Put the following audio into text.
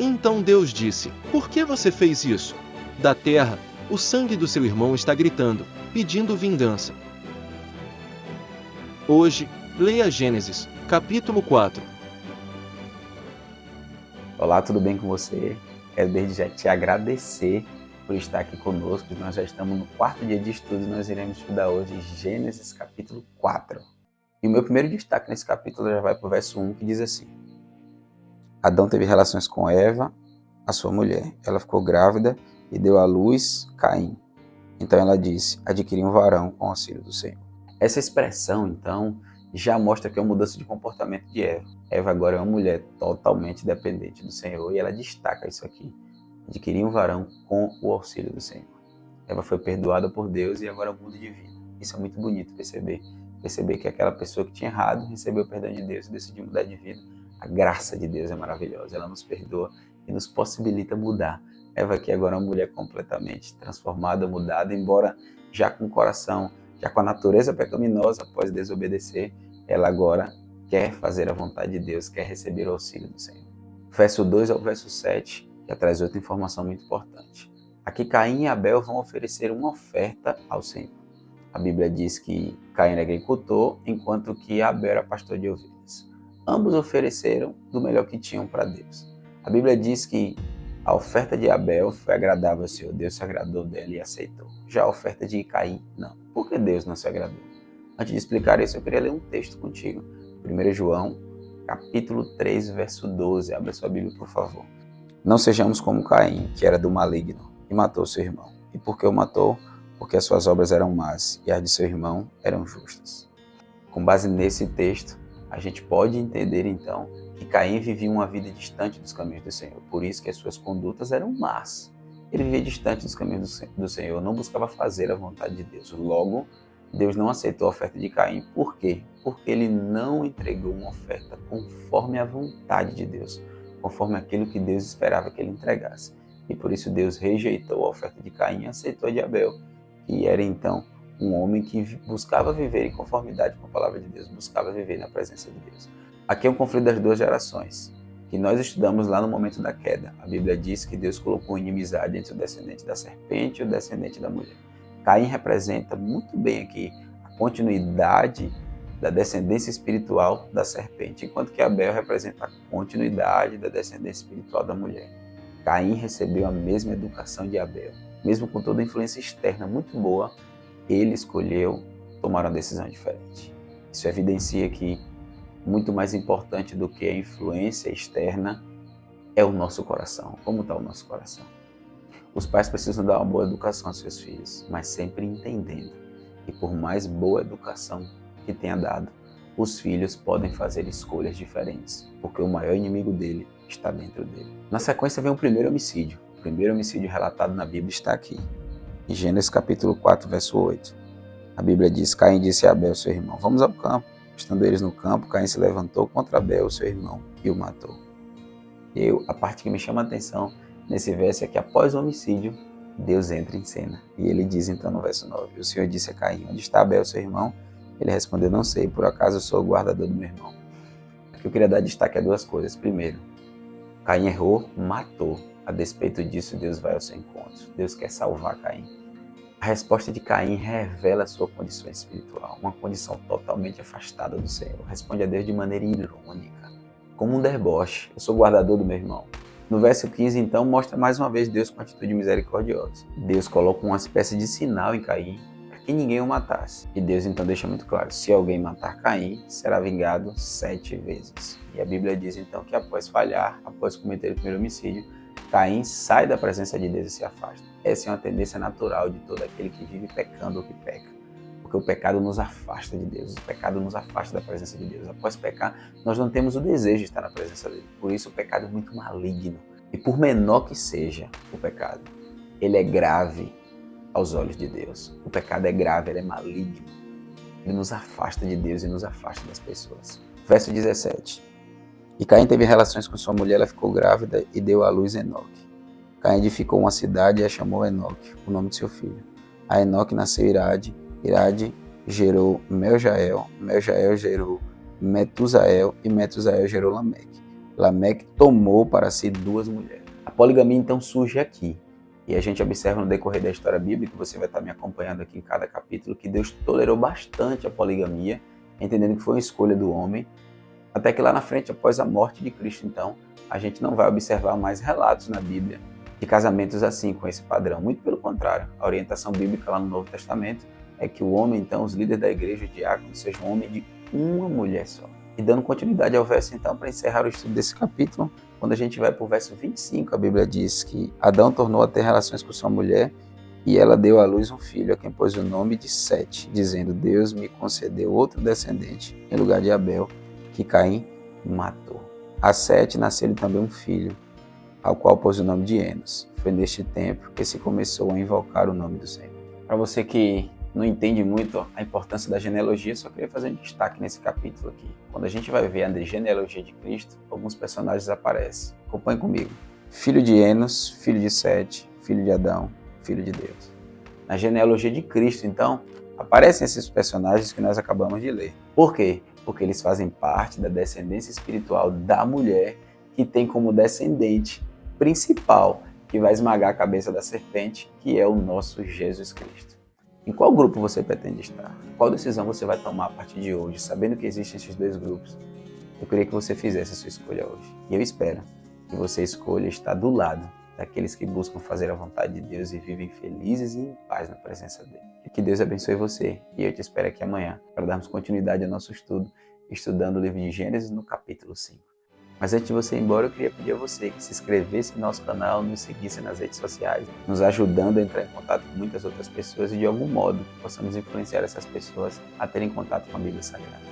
Então Deus disse: Por que você fez isso? Da terra, o sangue do seu irmão está gritando, pedindo vingança. Hoje, leia Gênesis, capítulo 4. Olá, tudo bem com você? Quero desde já te agradecer por estar aqui conosco. Nós já estamos no 4º dia de estudo e nós iremos estudar hoje Gênesis capítulo 4. E o meu primeiro destaque nesse capítulo já vai para o verso 1, que diz assim: Adão teve relações com Eva, a sua mulher. Ela ficou grávida e deu à luz Caim. Então ela disse: adquiri um varão com o auxílio do Senhor. Essa expressão, então, já mostra que é uma mudança de comportamento de Eva. Eva agora é uma mulher totalmente dependente do Senhor e ela destaca isso aqui: adquirir um varão com o auxílio do Senhor. Eva foi perdoada por Deus e agora muda de vida. Isso é muito bonito perceber que aquela pessoa que tinha errado recebeu o perdão de Deus e decidiu mudar de vida. A graça de Deus é maravilhosa, ela nos perdoa e nos possibilita mudar. Eva aqui agora é uma mulher completamente transformada, mudada, embora já com o coração, já com a natureza pecaminosa após desobedecer, ela agora quer fazer a vontade de Deus, quer receber o auxílio do Senhor. Verso 2 ao verso 7 já traz outra informação muito importante. Aqui Caim e Abel vão oferecer uma oferta ao Senhor. A Bíblia diz que Caim era agricultor, enquanto que Abel era pastor de ovelhas. Ambos ofereceram do melhor que tinham para Deus. A Bíblia diz que a oferta de Abel foi agradável ao Senhor. Deus se agradou dela e aceitou. Já a oferta de Caim, não. Por que Deus não se agradou? Antes de explicar isso, eu queria ler um texto contigo. 1 João, capítulo 3, verso 12. Abra sua Bíblia, por favor. Não sejamos como Caim, que era do maligno, e matou seu irmão. E por que o matou? Porque as suas obras eram más e as de seu irmão eram justas. Com base nesse texto, a gente pode entender então que Caim vivia uma vida distante dos caminhos do Senhor. Por isso que as suas condutas eram más. Ele vivia distante dos caminhos do Senhor, não buscava fazer a vontade de Deus. Logo, Deus não aceitou a oferta de Caim. Por quê? Porque ele não entregou uma oferta conforme a vontade de Deus, conforme aquilo que Deus esperava que ele entregasse. E por isso Deus rejeitou a oferta de Caim e aceitou a de Abel, que era então um homem que buscava viver em conformidade com a palavra de Deus, buscava viver na presença de Deus. Aqui é um conflito das duas gerações, que nós estudamos lá no momento da queda. A Bíblia diz que Deus colocou inimizade entre o descendente da serpente e o descendente da mulher. Caim representa muito bem aqui a continuidade da descendência espiritual da serpente, enquanto que Abel representa a continuidade da descendência espiritual da mulher. Caim recebeu a mesma educação de Abel. Mesmo com toda a influência externa muito boa, ele escolheu tomar uma decisão diferente. Isso evidencia que muito mais importante do que a influência externa é o nosso coração. Como está o nosso coração? Os pais precisam dar uma boa educação aos seus filhos, mas sempre entendendo que por mais boa educação que tenha dado, os filhos podem fazer escolhas diferentes, porque o maior inimigo dele está dentro dele. Na sequência vem o primeiro homicídio. O primeiro homicídio relatado na Bíblia está aqui, em Gênesis capítulo 4, verso 8. A Bíblia diz: Caim disse a Abel, seu irmão, vamos ao campo. Estando eles no campo, Caim se levantou contra Abel, seu irmão, e o matou. A parte que me chama a atenção nesse verso é que após o homicídio, Deus entra em cena. E ele diz então no verso 9, o Senhor disse a Caim: onde está Abel, seu irmão? Ele respondeu: não sei, por acaso eu sou o guardador do meu irmão. Aqui eu queria dar destaque a duas coisas. Primeiro, Caim errou, matou. A despeito disso, Deus vai ao seu encontro. Deus quer salvar Caim. A resposta de Caim revela a sua condição espiritual, uma condição totalmente afastada do Senhor. Responde a Deus de maneira irônica, como um deboche: eu sou guardador do meu irmão. No verso 15, então, mostra mais uma vez Deus com atitude misericordiosa. Deus coloca uma espécie de sinal em Caim para que ninguém o matasse. E Deus então deixa muito claro: se alguém matar Caim, será vingado 7 vezes. E a Bíblia diz então que após falhar, após cometer o primeiro homicídio, Caim sai da presença de Deus e se afasta. Essa é uma tendência natural de todo aquele que vive pecando ou que peca. Porque o pecado nos afasta de Deus, o pecado nos afasta da presença de Deus. Após pecar, nós não temos o desejo de estar na presença dele. Por isso o pecado é muito maligno. E por menor que seja o pecado, ele é grave aos olhos de Deus. O pecado é grave, ele é maligno. Ele nos afasta de Deus e nos afasta das pessoas. Verso 17. E Caim teve relações com sua mulher, ela ficou grávida e deu à luz Enoque. Caim edificou uma cidade e a chamou Enoque, o nome de seu filho. A Enoque nasceu Irade, Irade gerou Meljael, Meljael gerou Metusael e Metusael gerou Lameque. Lameque tomou para si 2 mulheres. A poligamia então surge aqui. E a gente observa no decorrer da história bíblica, você vai estar me acompanhando aqui em cada capítulo, que Deus tolerou bastante a poligamia, entendendo que foi uma escolha do homem, até que lá na frente, após a morte de Cristo, então, a gente não vai observar mais relatos na Bíblia de casamentos assim, com esse padrão. Muito pelo contrário, a orientação bíblica lá no Novo Testamento é que o homem, então, os líderes da igreja, os diáconos, sejam homem de uma mulher só. E dando continuidade ao verso, então, para encerrar o estudo desse capítulo, quando a gente vai para o verso 25, a Bíblia diz que Adão tornou a ter relações com sua mulher e ela deu à luz um filho, a quem pôs o nome de Sete, dizendo: Deus me concedeu outro descendente em lugar de Abel, que Caim matou. A Sete nasceu também um filho, ao qual pôs o nome de Enos. Foi neste tempo que se começou a invocar o nome do Senhor. Para você que não entende muito a importância da genealogia, só queria fazer um destaque nesse capítulo aqui. Quando a gente vai ver a genealogia de Cristo, alguns personagens aparecem. Acompanhe comigo. Filho de Enos, filho de Sete, filho de Adão, filho de Deus. Na genealogia de Cristo, então, aparecem esses personagens que nós acabamos de ler. Por quê? Porque eles fazem parte da descendência espiritual da mulher, que tem como descendente principal, que vai esmagar a cabeça da serpente, que é o nosso Jesus Cristo. Em qual grupo você pretende estar? Qual decisão você vai tomar a partir de hoje, sabendo que existem esses 2 grupos? Eu queria que você fizesse a sua escolha hoje. E eu espero que você escolha estar do lado daqueles que buscam fazer a vontade de Deus e vivem felizes e em paz na presença dele. E que Deus abençoe você. E eu te espero aqui amanhã para darmos continuidade ao nosso estudo, estudando o livro de Gênesis no capítulo 5. Mas antes de você ir embora, eu queria pedir a você que se inscrevesse no nosso canal, nos seguisse nas redes sociais, nos ajudando a entrar em contato com muitas outras pessoas e de algum modo possamos influenciar essas pessoas a terem contato com a Bíblia Sagrada.